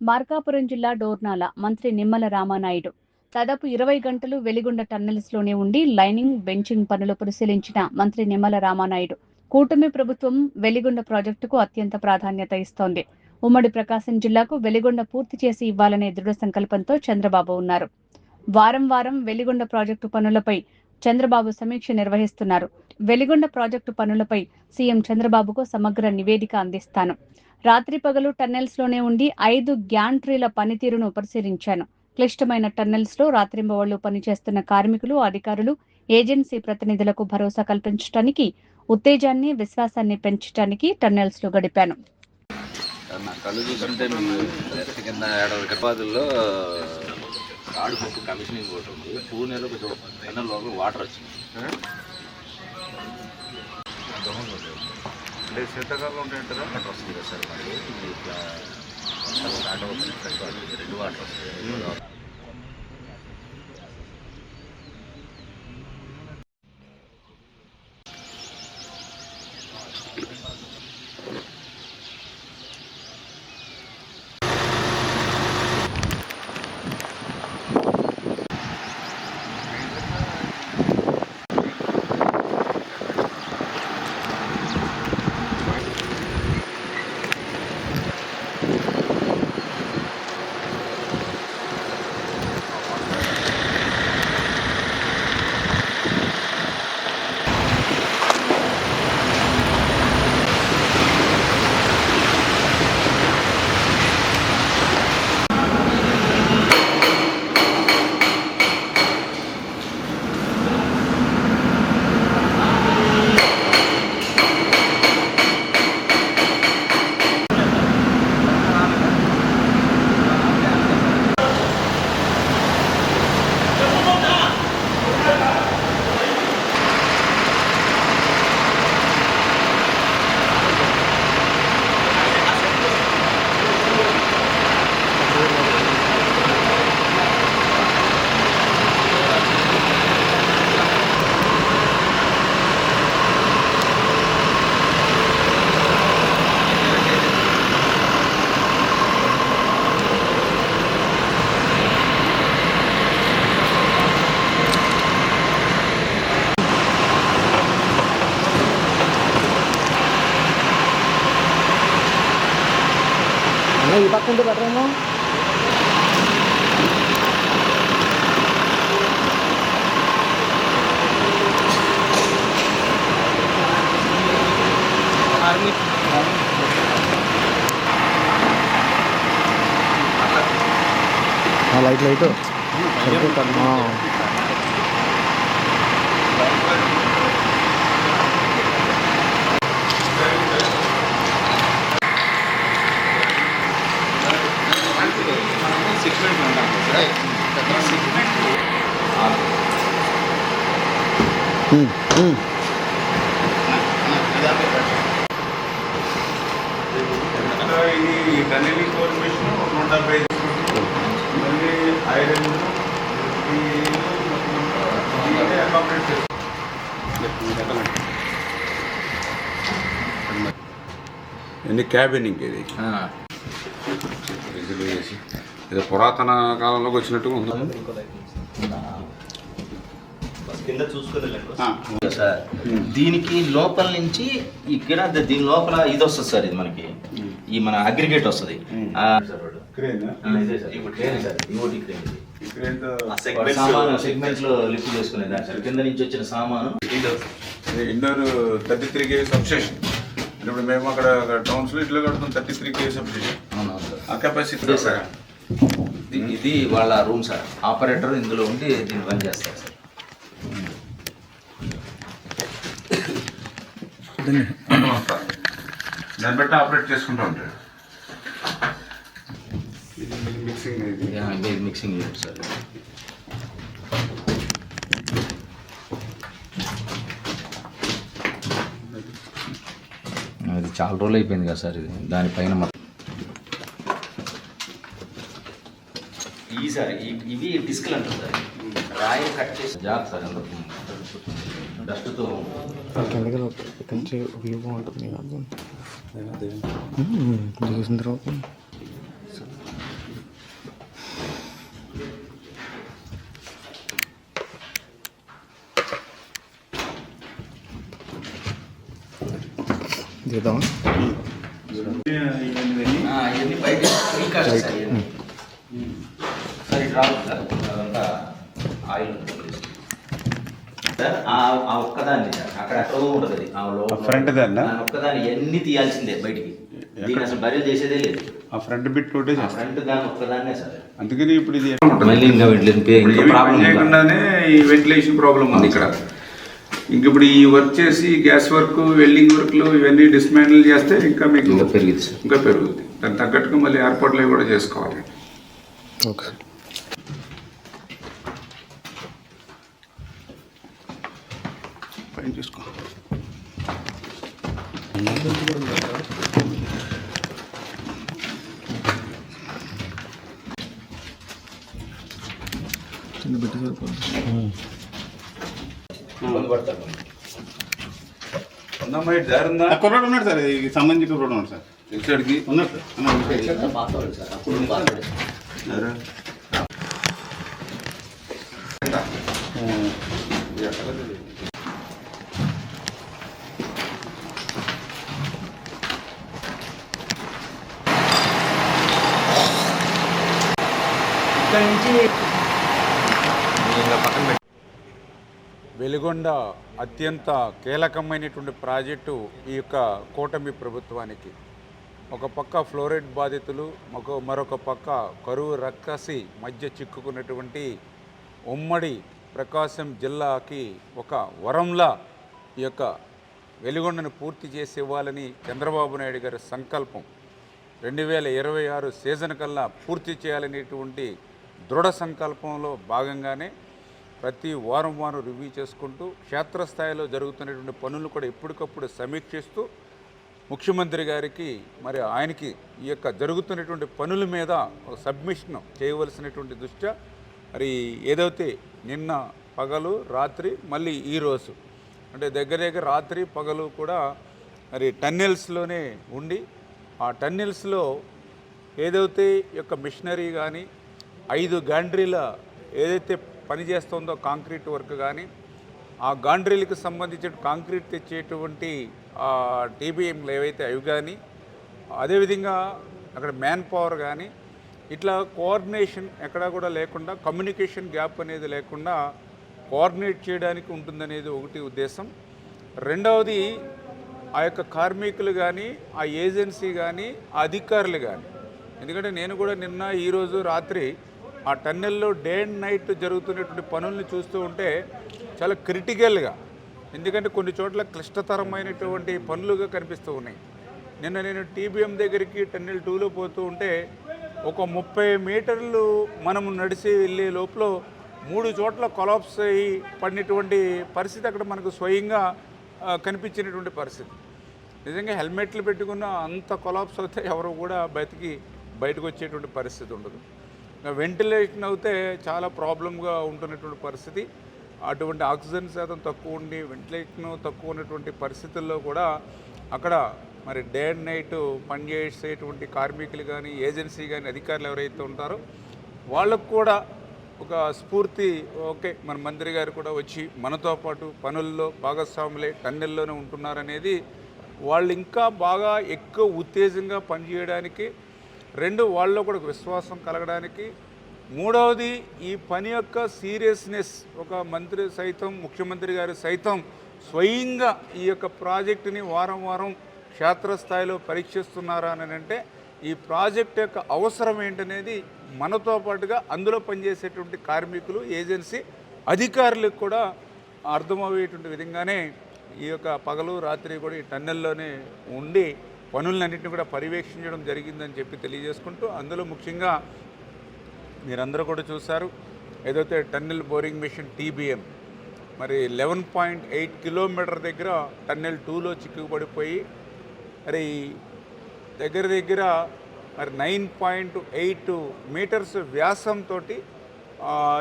మార్కాపురం జిల్లా డోర్నాల మంత్రి నిమ్మల రామానాయుడు దాదాపు 20 గంటలు వెలిగొండ టన్నెల్స్లోనే ఉండి లైనింగ్, బెంచింగ్ పనులు పరిశీలించిన మంత్రి నిమ్మల రామానాయుడు కూటమి ప్రభుత్వం వెలిగొండ ప్రాజెక్టుకు అత్యంత ప్రాధాన్యత ఇస్తోంది. ఉమ్మడి ప్రకాశం జిల్లాకు వెలిగొండ పూర్తి చేసి ఇవ్వాలనే దృఢ సంకల్పంతో చంద్రబాబు ఉన్నారు. వారం వారం వెలిగొండ ప్రాజెక్టు పనులపై చంద్రబాబు సమీక్ష నిర్వహిస్తున్నారు. వెలిగొండ ప్రాజెక్టు పనులపై సీఎం చంద్రబాబుకు సమగ్ర నివేదిక అందిస్తాను. రాత్రి పగలు టన్నెల్స్లోనే ఉండి 5 గ్యాంట్రీల పనితీరును పరిశీలించాను. క్లిష్టమైన టన్నెల్స్లో రాత్రింబవళ్లు పనిచేస్తున్న కార్మికులు, అధికారులు, ఏజెన్సీ ప్రతినిధులకు భరోసా కల్పించడానికి, ఉత్తేజాన్ని, విశ్వాసాన్ని పెంచడానికి టన్నెల్స్లో గడిపాను. ఆడుకోకు కమిషనింగ్ ఒకటి ఉంది. పూణేలో కొంచెం లోపల వాటర్ వచ్చింది. అంటే శీతాకాలంలో ఉంటాయంటారా? వాటర్ వస్తుంది కదా సార్, మరి ఇట్లా స్టార్ట్ అవుతుంది. 2 వాటర్ వస్తాయి. ఈ పక్క ఉంటే బెటర్ ఏమో. లైట్ లైట్ ఈ టన్నెలింగ్ కోఆర్డినేషన్ 175 మళ్ళీ ఐరన్ అకామిడేట్ చేసి క్యాబినింగ్ ఇది ఏదో పురాతన కాలంలోకి వచ్చినట్టుగా ఉంది. కింద చూసుకోలేదు సార్. దీనికి లోపల నుంచి ఇక్కడ దీని లోపల ఇది వస్తుంది సార్. ఇది మనకి ఈ మన అగ్రిగేట్ వస్తుంది. సెగ్మెంట్స్ లో లిఫ్ట్ చేసుకునేది సార్. కింద నుంచి వచ్చిన సామాను ఇండోర్ 33 kV సబ్స్టేషన్. ఇప్పుడు మేము అక్కడ టౌన్స్ లో ఇట్లా కడుతున్నాం 33 kV సబ్స్టేషన్. ఆ కెపాసిటీ సార్. ఇది వాళ్ళ రూమ్ సార్. ఆపరేటర్ ఇందులో ఉండి దీన్ని రన్ చేస్తారు సార్. దాన్ని బట్టి ఆపరేట్ చేసుకుంటూ ఉంటాడు. Mixing unit sir. అది చాలా రోజులు అయిపోయింది కదా సార్. ఇది దానిపైన మొత్తం ఈ సార్ ఇవి డిస్క్లు అంటారు సార్. రాయి కట్ చేసి జాబ్ సార్. డస్ట్తో కంచి వ్యూ బాగుంటుంది. చూసిన తర్వాత తీద్దామా? ఇవన్నీ బయట ఫ్రీ కాస్ట్ సార్ ఇవన్నీ. సార్ ఇటు రావచ్చు సార్, అదంతా ఆయిల్ ఉంటుంది సార్. ఆ ఒక్కదాన్ని సార్ అక్కడ ఎక్కడో ఉంటుంది అది, ఆ ఫ్రంట్ దాన్ని ఒక్కదాన్ని ఎన్ని తీయాల్సిందే బయటికి. దీన్ని అసలు బయలు చేసేదే లేదు. ఆ ఫ్రంట్ బిట్ ఒకటే ఫ్రంట్ దాన్ని ఒక్కదాన్నే సార్. అందుకని ఇప్పుడు ఇది మళ్ళీ ఇంకా చేయకుండానే ఈ వెంటిలేషన్ ప్రాబ్లం ఉంది ఇక్కడ. ఇంక ఇప్పుడు ఈ వర్క్ చేసి గ్యాస్ వర్క్, వెల్డింగ్ వర్క్లు ఇవన్నీ డిస్మాండిల్ చేస్తే ఇంకా మీకు పెరిగింది సార్, ఇంకా పెరుగుతుంది. దానికి తగ్గట్టుగా మళ్ళీ ఏర్పాట్లు కూడా చేసుకోవాలి. ఓకే. పైన చూసుకో. చిన్న బిడ్డ సరిపోతుంది. కుర్రాడు ఉన్నాడు సార్, ఈ సంబంధించి కుర్రాడు ఉన్నాడు సార్, తెలిసాడికి ఉన్నాడు సార్. వెలిగొండ అత్యంత కీలకమైనటువంటి ప్రాజెక్టు ఈ యొక్క కూటమి ప్రభుత్వానికి. ఒక పక్క ఫ్లోరైడ్ బాధితులు, మరొక పక్క కరువు రక్కసి మధ్య చిక్కుకున్నటువంటి ఉమ్మడి ప్రకాశం జిల్లాకి ఒక వరంలా ఈ యొక్క వెలిగొండను పూర్తి చేసి ఇవ్వాలని చంద్రబాబు నాయుడు గారి సంకల్పం. 2026 సీజన్ కల్లా పూర్తి చేయాలనేటువంటి దృఢ సంకల్పంలో భాగంగానే ప్రతి వారం రివ్యూ చేసుకుంటూ క్షేత్రస్థాయిలో జరుగుతున్నటువంటి పనులు కూడా ఎప్పటికప్పుడు సమీక్షిస్తూ ముఖ్యమంత్రి గారికి మరి ఆయనకి ఈ యొక్క జరుగుతున్నటువంటి పనుల మీద ఒక సబ్మిషన్ చేయవలసినటువంటి దృష్ట్యా మరి ఏదైతే నిన్న పగలు రాత్రి మళ్ళీ ఈరోజు అంటే దగ్గర రాత్రి పగలు కూడా మరి టన్నెల్స్లోనే ఉండి ఆ టన్నెల్స్లో ఏదైతే యొక్క మిషనరీ కానీ 5 గాండ్రీల ఏదైతే పనిచేస్తుందో కాంక్రీట్ వర్క్ కానీ ఆ గాండ్రీలకు సంబంధించిన కాంక్రీట్ తెచ్చేటువంటి టీబీఎంలు ఏవైతే అవి కానీ అదేవిధంగా అక్కడ మ్యాన్ పవర్ కానీ ఇట్లా కోఆర్డినేషన్ ఎక్కడా కూడా లేకుండా కమ్యూనికేషన్ గ్యాప్ అనేది లేకుండా కోఆర్డినేట్ చేయడానికి ఉంటుందనేది ఒకటి ఉద్దేశం. రెండవది ఆ యొక్క కార్మికులు కానీ ఆ ఏజెన్సీ కానీ ఆ అధికారులు కానీ, ఎందుకంటే నేను కూడా నిన్న ఈరోజు రాత్రి ఆ టన్నెల్లో డే అండ్ నైట్ జరుగుతున్నటువంటి పనుల్ని చూస్తూ ఉంటే చాలా క్రిటికల్గా, ఎందుకంటే కొన్ని చోట్ల క్లిష్టతరమైనటువంటి పనులుగా కనిపిస్తూ ఉన్నాయి. నిన్న నేను టీబీఎం దగ్గరికి టన్నెల్ 2లో పోతూ ఉంటే ఒక 30 మీటర్లు మనం నడిచి వెళ్ళే లోపల 3 చోట్ల కొలాప్స్ అయ్యి పడినటువంటి పరిస్థితి అక్కడ మనకు స్వయంగా కనిపించినటువంటి పరిస్థితి. నిజంగా హెల్మెట్లు పెట్టుకున్న అంత కొలాప్స్ అవుతే ఎవరు కూడా బయటకు వచ్చేటువంటి పరిస్థితి ఉండదు. వెంటిలేషన్ అయితే చాలా ప్రాబ్లంగా ఉంటున్నటువంటి పరిస్థితి. అటువంటి ఆక్సిజన్ శాతం తక్కువ ఉండి వెంటిలేషన్ తక్కువ ఉన్నటువంటి పరిస్థితుల్లో కూడా అక్కడ మరి డే అండ్ నైట్ పనిచేసేటువంటి కార్మికులు కానీ ఏజెన్సీ కానీ అధికారులు ఎవరైతే ఉంటారో వాళ్ళకు కూడా ఒక స్ఫూర్తి, ఓకే మన మంత్రి గారు కూడా వచ్చి మనతో పాటు పనుల్లో భాగస్వాములే టన్నెల్లోనే ఉంటున్నారనేది వాళ్ళు ఇంకా బాగా ఎక్కువ ఉత్తేజంగా పనిచేయడానికి, 2 వాళ్ళలో కూడా విశ్వాసం కలగడానికి, 3వది ఈ పని యొక్క సీరియస్నెస్ ఒక మంత్రి సైతం ముఖ్యమంత్రి గారు సైతం స్వయంగా ఈ యొక్క ప్రాజెక్టుని వారం క్షేత్రస్థాయిలో పరీక్షిస్తున్నారా అని అంటే ఈ ప్రాజెక్ట్ యొక్క అవసరం ఏంటనేది మనతో పాటుగా అందులో పనిచేసేటువంటి కార్మికులు ఏజెన్సీ అధికారులకు కూడా అర్థమయ్యేటువంటి విధంగానే ఈ యొక్క పగలు రాత్రి కూడా ఈ టన్నెల్లోనే ఉండి పనులన్నింటినీ కూడా పర్యవేక్షించడం జరిగిందని చెప్పి తెలియజేసుకుంటూ, అందులో ముఖ్యంగా మీరందరూ కూడా చూశారు ఏదైతే టన్నెల్ బోరింగ్ మిషన్ టీబీఎం మరి 11.8 కిలోమీటర్ దగ్గర టన్నెల్ 2లో చిక్కుపడిపోయి మరి దగ్గర మరి 9.8 మీటర్స్ వ్యాసంతో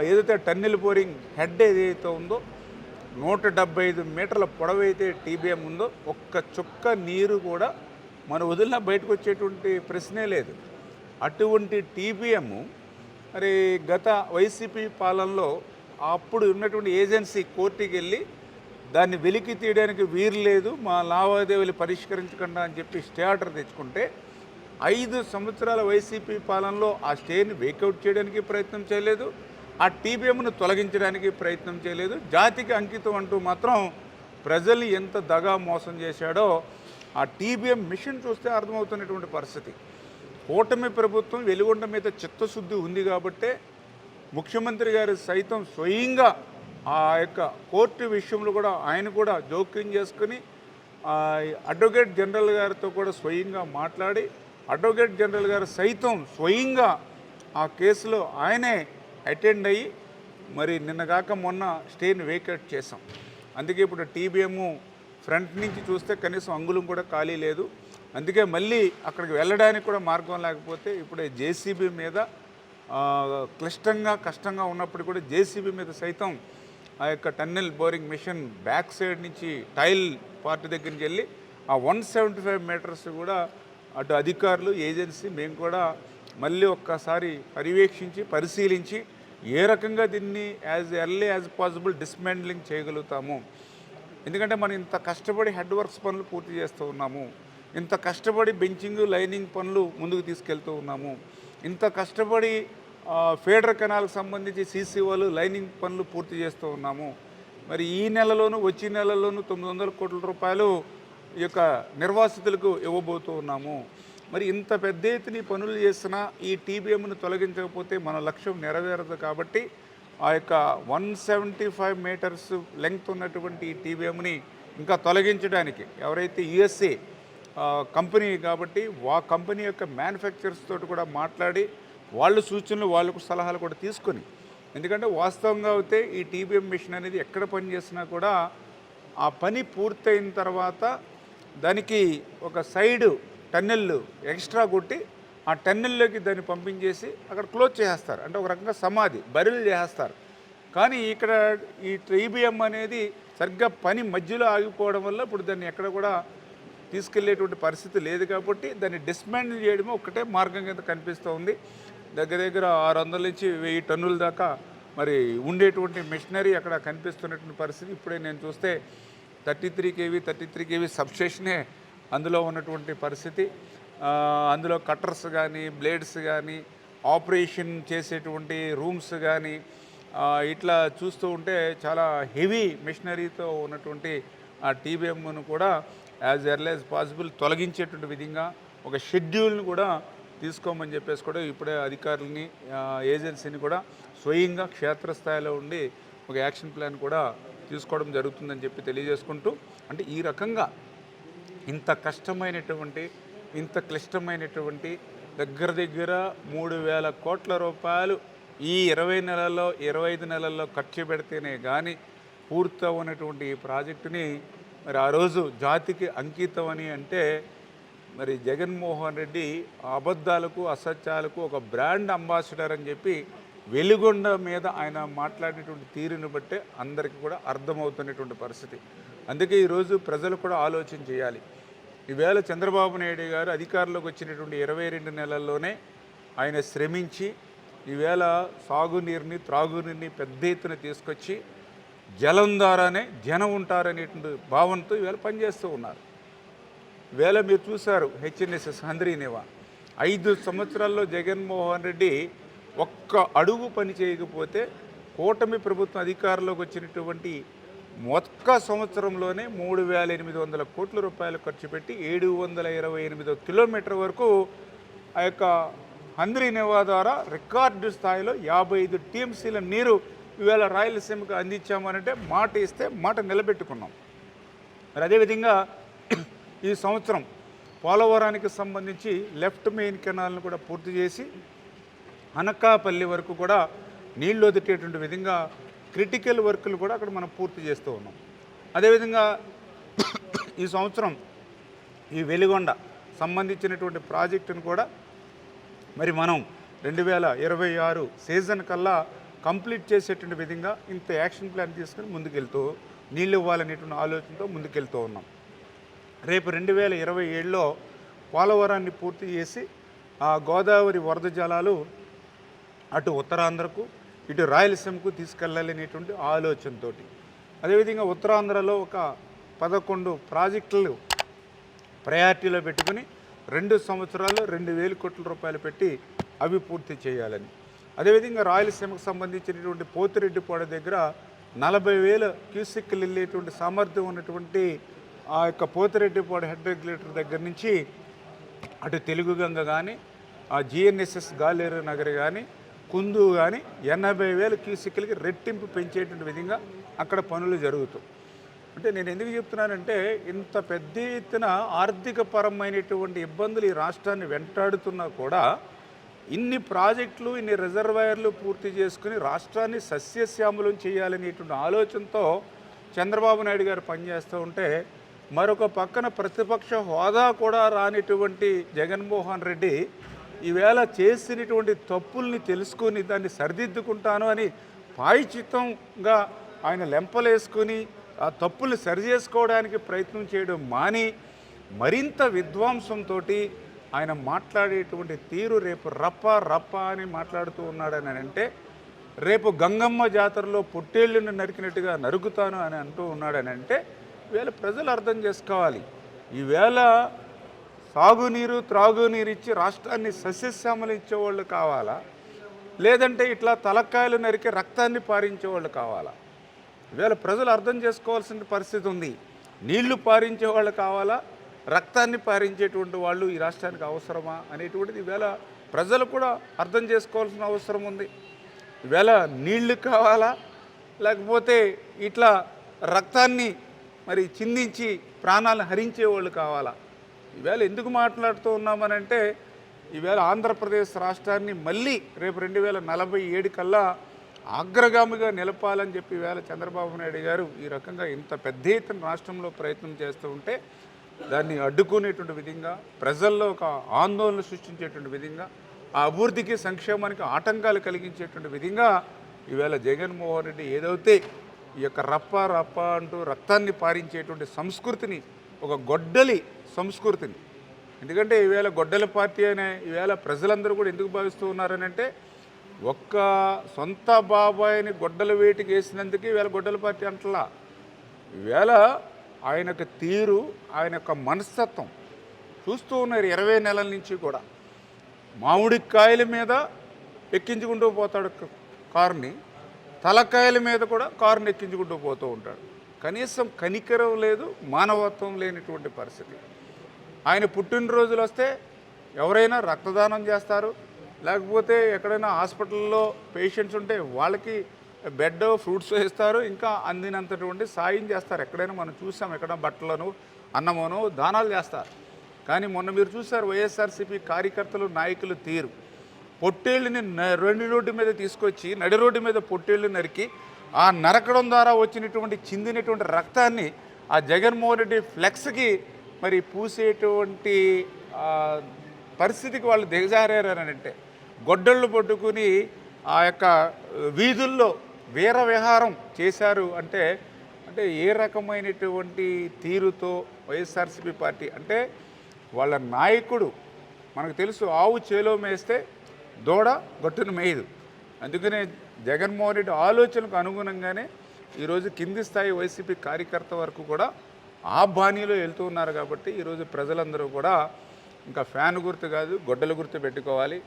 ఏదైతే టన్నెల్ బోరింగ్ హెడ్ ఏదైతే ఉందో 175 మీటర్ల పొడవైతే టీబీఎం ఉందో ఒక్క చుక్క నీరు కూడా మన వదిలిన బయటకు వచ్చేటువంటి ప్రశ్నే లేదు. అటువంటి టీబీఎం మరి గత వైసీపీ పాలనలో అప్పుడు ఉన్నటువంటి ఏజెన్సీ కోర్టుకి వెళ్ళి దాన్ని వెలికి తీయడానికి వీలు లేదు, మా లావాదేవీలు పరిష్కరించకుండా అని చెప్పి స్టే ఆర్డర్ తెచ్చుకుంటే 5 సంవత్సరాల వైసీపీ పాలనలో ఆ స్టేని వేకౌట్ చేయడానికి ప్రయత్నం చేయలేదు, ఆ టీబీఎంను తొలగించడానికి ప్రయత్నం చేయలేదు. జాతికి అంకితం అంటూ మాత్రం ప్రజల్ని ఎంత దగా మోసం చేశాడో ఆ టీబీఎం మిషన్ చూస్తే అర్థమవుతున్నటువంటి పరిస్థితి. కూటమి ప్రభుత్వం వెలిగొండ మీద చిత్తశుద్ధి ఉంది కాబట్టే ముఖ్యమంత్రి గారు సైతం స్వయంగా ఆ యొక్క కోర్టు విషయంలో కూడా ఆయన కూడా జోక్యం చేసుకుని అడ్వకేట్ జనరల్ గారితో కూడా స్వయంగా మాట్లాడి అడ్వకేట్ జనరల్ గారు సైతం స్వయంగా ఆ కేసులో ఆయనే అటెండ్ అయ్యి మరి నిన్నగాక మొన్న స్టేని వేకేట్ చేశాం. అందుకే ఇప్పుడు టీబీఎం ఫ్రంట్ నుంచి చూస్తే కనీసం అంగుళం కూడా ఖాళీ లేదు. అందుకే మళ్ళీ అక్కడికి వెళ్ళడానికి కూడా మార్గం లేకపోతే ఇప్పుడే జేసీబీ మీద కష్టంగా ఉన్నప్పుడు కూడా జేసీబీ మీద సైతం ఆ యొక్క tunnel boring machine back side నుంచి టైల్ పార్ట్ దగ్గర నుంచి వెళ్ళి ఆ 175 మీటర్స్ కూడా అటు అధికారులు ఏజెన్సీ మేము కూడా మళ్ళీ ఒక్కసారి పర్యవేక్షించి పరిశీలించి ఏ రకంగా దీన్ని as early as possible dismantling చేయగలుగుతాము. ఎందుకంటే మనం ఇంత కష్టపడి హెడ్ వర్క్స్ పనులు పూర్తి చేస్తూ ఉన్నాము, ఇంత కష్టపడి బెంచింగ్ లైనింగ్ పనులు ముందుకు తీసుకెళ్తూ ఉన్నాము, ఇంత కష్టపడి ఫీడర్ కెనాల్కి సంబంధించి సీసీ వాళ్ళు లైనింగ్ పనులు పూర్తి చేస్తూ ఉన్నాము. మరి ఈ నెలలోనూ వచ్చే నెలలోనూ 900 కోట్ల రూపాయలు ఈ యొక్క నిర్వాసితులకు ఇవ్వబోతూ ఉన్నాము. మరి ఇంత పెద్ద ఎత్తున పనులు చేసినా ఈ టీబీఎంను తొలగించకపోతే మన లక్ష్యం నెరవేరదు. కాబట్టి ఆ యొక్క 175 మీటర్స్ లెంగ్త్ ఉన్నటువంటి ఈ టీబీఎంని ఇంకా తొలగించడానికి ఎవరైతే యుఎస్ఏ కంపెనీ కాబట్టి ఆ కంపెనీ యొక్క మ్యానుఫ్యాక్చరర్స్ తోటి కూడా మాట్లాడి వాళ్ళ సూచనలు వాళ్ళకు సలహాలు కూడా తీసుకొని, ఎందుకంటే వాస్తవంగా అయితే ఈ టీబీఎం మిషన్ అనేది ఎక్కడ పని చేసినా కూడా ఆ పని పూర్తయిన తర్వాత దానికి ఒక సైడు టన్నెల్ ఎక్స్ట్రా కొట్టి ఆ టన్నెల్లోకి దాన్ని పంపించేసి అక్కడ క్లోజ్ చేసేస్తారు. అంటే ఒక రకంగా సమాధి బరిలు చేసేస్తారు. కానీ ఇక్కడ ఈ టీబీఎం అనేది సరిగ్గా పని మధ్యలో ఆగిపోవడం వల్ల ఇప్పుడు దాన్ని ఎక్కడ కూడా తీసుకెళ్లేటువంటి పరిస్థితి లేదు. కాబట్టి దాన్ని డిస్మాండిల్ చేయడమే ఒక్కటే మార్గం కింద కనిపిస్తూ ఉంది. దగ్గర 600 నుంచి 1000 టన్నుల దాకా మరి ఉండేటువంటి మిషనరీ అక్కడ కనిపిస్తున్నటువంటి పరిస్థితి. ఇప్పుడే నేను చూస్తే 33 kV సబ్స్టేషనే అందులో ఉన్నటువంటి పరిస్థితి. అందులో కట్టర్స్ కానీ బ్లేడ్స్ కానీ ఆపరేషన్ చేసేటువంటి రూమ్స్ కానీ ఇట్లా చూస్తూ ఉంటే చాలా హెవీ మిషనరీతో ఉన్నటువంటి ఆ టీబీఎంను కూడా యాజ్ ఎర్లీ యాజ్ పాసిబుల్ తొలగించేటువంటి విధంగా ఒక షెడ్యూల్ని కూడా తీసుకోమని చెప్పేసి కూడా ఇప్పుడే అధికారులని ఏజెన్సీని కూడా స్వయంగా క్షేత్రస్థాయిలో ఉండి ఒక యాక్షన్ ప్లాన్ కూడా తీసుకోవడం జరుగుతుందని చెప్పి తెలియజేసుకుంటూ, అంటే ఈ రకంగా ఇంత కష్టమైనటువంటి ఇంత క్లిష్టమైనటువంటి దగ్గర 3,000 కోట్ల రూపాయలు ఈ 20 నెలల్లో 25 నెలల్లో ఖర్చు పెడితేనే కానీ పూర్తి ఉన్నటువంటి ఈ ప్రాజెక్టుని మరి ఆ రోజు జాతికి అంకితం అని అంటే మరి జగన్మోహన్ రెడ్డి అబద్ధాలకు అసత్యాలకు ఒక బ్రాండ్ అంబాసిడర్ అని చెప్పి వెలిగొండ మీద ఆయన మాట్లాడినటువంటి తీరుని బట్టే అందరికీ కూడా అర్థమవుతున్నటువంటి పరిస్థితి. అందుకే ఈరోజు ప్రజలు కూడా ఆలోచన చేయాలి. ఈవేళ చంద్రబాబు నాయుడు గారు అధికారంలోకి వచ్చినటువంటి 22 నెలల్లోనే ఆయన శ్రమించి ఈవేళ సాగునీరుని త్రాగునీరుని పెద్ద ఎత్తున తీసుకొచ్చి జలం ద్వారానే జనం ఉంటారనేటువంటి భావనతో ఈవేళ పనిచేస్తూ ఉన్నారు. ఈవేళ మీరు చూశారు హెచ్ఎన్ఎస్ఎస్ హంద్రీనేవా 5 సంవత్సరాల్లో జగన్మోహన్ రెడ్డి ఒక్క అడుగు పని చేయకపోతే కూటమి ప్రభుత్వం అధికారంలోకి వచ్చినటువంటి ఒక్క సంవత్సరంలోనే 3,800 కోట్ల రూపాయలు ఖర్చు పెట్టి 728 కిలోమీటర్ వరకు ఆ యొక్క హంద్రీనేవా ద్వారా రికార్డు స్థాయిలో 55 టీఎంసీల నీరు ఈవేళ రాయలసీమకు అందించామనంటే మాట ఇస్తే మాట నిలబెట్టుకున్నాం. మరి అదేవిధంగా ఈ సంవత్సరం పోలవరానికి సంబంధించి లెఫ్ట్ మెయిన్ కెనాల్ను కూడా పూర్తి చేసి అనకాపల్లి వరకు కూడా నీళ్లు వదిలేటువంటి విధంగా క్రిటికల్ వర్కులు కూడా అక్కడ మనం పూర్తి చేస్తూ ఉన్నాం. అదేవిధంగా ఈ సంవత్సరం ఈ వెలిగొండ సంబంధించినటువంటి ప్రాజెక్టును కూడా మరి మనం 2026 సీజన్ కల్లా కంప్లీట్ చేసేటువంటి విధంగా ఇంత యాక్షన్ ప్లాన్ తీసుకుని ముందుకెళ్తూ నీళ్ళు ఇవ్వాలనేటువంటి ఆలోచనతో ముందుకెళ్తూ ఉన్నాం. రేపు 2027లో పోలవరాన్ని పూర్తి చేసి ఆ గోదావరి వరద జలాలు అటు ఉత్తరాంధ్రకు ఇటు రాయలసీమకు తీసుకెళ్లాలనేటువంటి ఆలోచనతోటి అదేవిధంగా ఉత్తరాంధ్రలో ఒక 11 ప్రాజెక్టులు ప్రయారిటీలో పెట్టుకుని 2 సంవత్సరాలు 2,000 కోట్ల రూపాయలు పెట్టి అవి పూర్తి చేయాలని. అదేవిధంగా రాయలసీమకు సంబంధించినటువంటి పోతిరెడ్డిపాడు దగ్గర 40,000 క్యూసెక్కులు వెళ్ళేటువంటి సామర్థ్యం ఉన్నటువంటి ఆ యొక్క పోతిరెడ్డిపాడు హెడ్ రెగ్యులేటర్ దగ్గర నుంచి అటు తెలుగుగంగ కానీ, ఆ GNSS గాలేరు నగర్ కానీ, కుందు కానీ 80,000 క్యూసెక్కులకి రెట్టింపు పెంచేటువంటి విధంగా అక్కడ పనులు జరుగుతాయి. అంటే నేను ఎందుకు చెప్తున్నానంటే, ఇంత పెద్ద ఎత్తున ఆర్థిక పరమైనటువంటి ఇబ్బందులు ఈ రాష్ట్రాన్ని వెంటాడుతున్నా కూడా ఇన్ని ప్రాజెక్టులు, ఇన్ని రిజర్వాయర్లు పూర్తి చేసుకుని రాష్ట్రాన్ని సస్యశ్యామలం చేయాలనేటువంటి ఆలోచనతో చంద్రబాబు నాయుడు గారు పనిచేస్తూ ఉంటే, మరొక పక్కన ప్రతిపక్ష హోదా కూడా రానిటువంటి జగన్మోహన్ రెడ్డి ఈవేళ చేసినటువంటి తప్పుల్ని తెలుసుకొని దాన్ని సరిదిద్దుకుంటాను అని పాయిచిత్తంగా ఆయన లెంపలేసుకుని ఆ తప్పుల్ని సరిచేసుకోవడానికి ప్రయత్నం చేయడం మాని మరింత విధ్వంసంతో ఆయన మాట్లాడేటువంటి తీరు రేపు రప్ప అని మాట్లాడుతూ ఉన్నాడని అంటే, రేపు గంగమ్మ జాతరలో పొట్టేళ్లను నరికినట్టుగా నరుకుతాను అని అంటూ ఉన్నాడని అంటే, ఈవేళ ప్రజలు అర్థం చేసుకోవాలి. ఈవేళ సాగునీరు త్రాగునీరు ఇచ్చి రాష్ట్రాన్ని సస్యశ్యామలు ఇచ్చేవాళ్ళు కావాలా, లేదంటే ఇట్లా తలకాయలు నరికి రక్తాన్ని పారించేవాళ్ళు కావాలా? ఈవేళ ప్రజలు అర్థం చేసుకోవాల్సిన పరిస్థితి ఉంది. నీళ్లు పారించేవాళ్ళు కావాలా, రక్తాన్ని పారించేటువంటి వాళ్ళు ఈ రాష్ట్రానికి అవసరమా అనేటువంటిది ఈవేళ ప్రజలు కూడా అర్థం చేసుకోవాల్సిన అవసరం ఉంది. ఈవేళ నీళ్లు కావాలా, లేకపోతే ఇట్లా రక్తాన్ని మరి చిందించి ప్రాణాలను హరించేవాళ్ళు కావాలా? ఈవేళ ఎందుకు మాట్లాడుతూ ఉన్నామనంటే, ఈవేళ ఆంధ్రప్రదేశ్ రాష్ట్రాన్ని మళ్ళీ రేపు 2047 కల్లా అగ్రగామిగా నిలపాలని చెప్పి ఈవేళ చంద్రబాబు నాయుడు గారు ఈ రకంగా ఇంత పెద్ద ఎత్తున రాష్ట్రంలో ప్రయత్నం చేస్తూ ఉంటే, దాన్ని అడ్డుకునేటువంటి విధంగా, ప్రజల్లో ఒక ఆందోళన సృష్టించేటువంటి విధంగా, ఆ అభివృద్ధికి సంక్షేమానికి ఆటంకాలు కలిగించేటువంటి విధంగా ఈవేళ జగన్మోహన్ రెడ్డి ఏదైతే ఈ యొక్క రప్ప అంటూ రక్తాన్ని పారించేటువంటి సంస్కృతిని, ఒక గొడ్డలి సంస్కృతిని, ఎందుకంటే ఈవేళ గొడ్డలి పార్టీ అనే ఈవేళ ప్రజలందరూ కూడా ఎందుకు భావిస్తూ ఉన్నారని అంటే, ఒక్క సొంత బాబాయిని గొడ్డల వేటికి వేసినందుకు ఈవేళ గొడ్డల పార్టీ అంటలా. ఈవేళ ఆయన యొక్క తీరు, ఆయన యొక్క మనస్తత్వం చూస్తూ ఉన్నారు 20 నెలల నుంచి కూడా. మామిడికాయల మీద ఎక్కించుకుంటూ పోతాడు కారుని, తలకాయల మీద కూడా కారుని ఎక్కించుకుంటూ పోతూ ఉంటాడు. కనీసం కనికరం లేదు, మానవత్వం లేనటువంటి పరిస్థితి. ఆయన పుట్టినరోజులు వస్తే ఎవరైనా రక్తదానం చేస్తారు, లేకపోతే ఎక్కడైనా హాస్పిటల్లో పేషెంట్స్ ఉంటే వాళ్ళకి బెడ్ ఫ్రూట్స్ ఇస్తారు, ఇంకా అందినంతటువంటి సాయం చేస్తారు. ఎక్కడైనా మనం చూసాం, ఎక్కడ బట్టలను అన్నమోనో దానాలు చేస్తారు. కానీ మొన్న మీరు చూసారు వైఎస్ఆర్సీపీ కార్యకర్తలు నాయకులు తీరు. పొట్టేళ్ళని రెండు రోడ్డు మీద తీసుకొచ్చి నడి రోడ్డు మీద పొట్టేళ్ళు నరికి ఆ నరకడం ద్వారా వచ్చినటువంటి చిందినటువంటి రక్తాన్ని ఆ జగన్మోహన్ రెడ్డి ఫ్లెక్స్కి మరి పూసేటువంటి పరిస్థితికి వాళ్ళు దిగజారారనంటే, గొడ్డళ్ళు పట్టుకుని ఆ యొక్క వీధుల్లో వీర విహారం చేశారు అంటే ఏ రకమైనటువంటి తీరుతో వైఎస్ఆర్సీపీ పార్టీ అంటే, వాళ్ళ నాయకుడు మనకు తెలుసు, ఆవు చేలో మేస్తే దూడ గట్టును మేయదు. అందుకనే జగన్మోహన్ రెడ్డి ఆలోచనకు అనుగుణంగానే ఈరోజు కింది స్థాయి వైసీపీ కార్యకర్త వరకు కూడా ఆ బాణీలో వెళ్తూ ఉన్నారు. కాబట్టి ఈరోజు ప్రజలందరూ కూడా ఇంకా ఫ్యాన్ గుర్తు కాదు, గొడ్డల గుర్తు పెట్టుకోవాలి.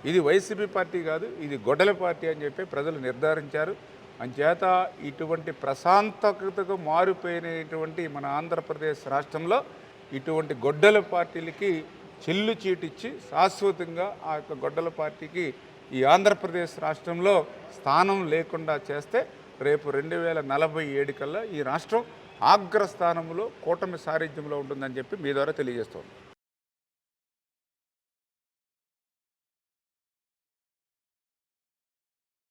ఇది వైసీపీ పార్టీ కాదు, ఇది గొడ్డల పార్టీ అని చెప్పి ప్రజలు నిర్ధారించారు. అంచేత ఇటువంటి ప్రశాంతతకు మారిపోయినటువంటి మన ఆంధ్రప్రదేశ్ రాష్ట్రంలో ఇటువంటి గొడ్డల పార్టీలకి చెల్లు చీటిచ్చి శాశ్వతంగా ఆ యొక్క గొడ్డల పార్టీకి ఈ ఆంధ్రప్రదేశ్ రాష్ట్రంలో స్థానం లేకుండా చేస్తే రేపు 2047 కల్లా ఈ రాష్ట్రం అగ్రస్థానంలో కూటమి సారథ్యంలో ఉంటుందని చెప్పి మీ ద్వారా తెలియజేస్తాం.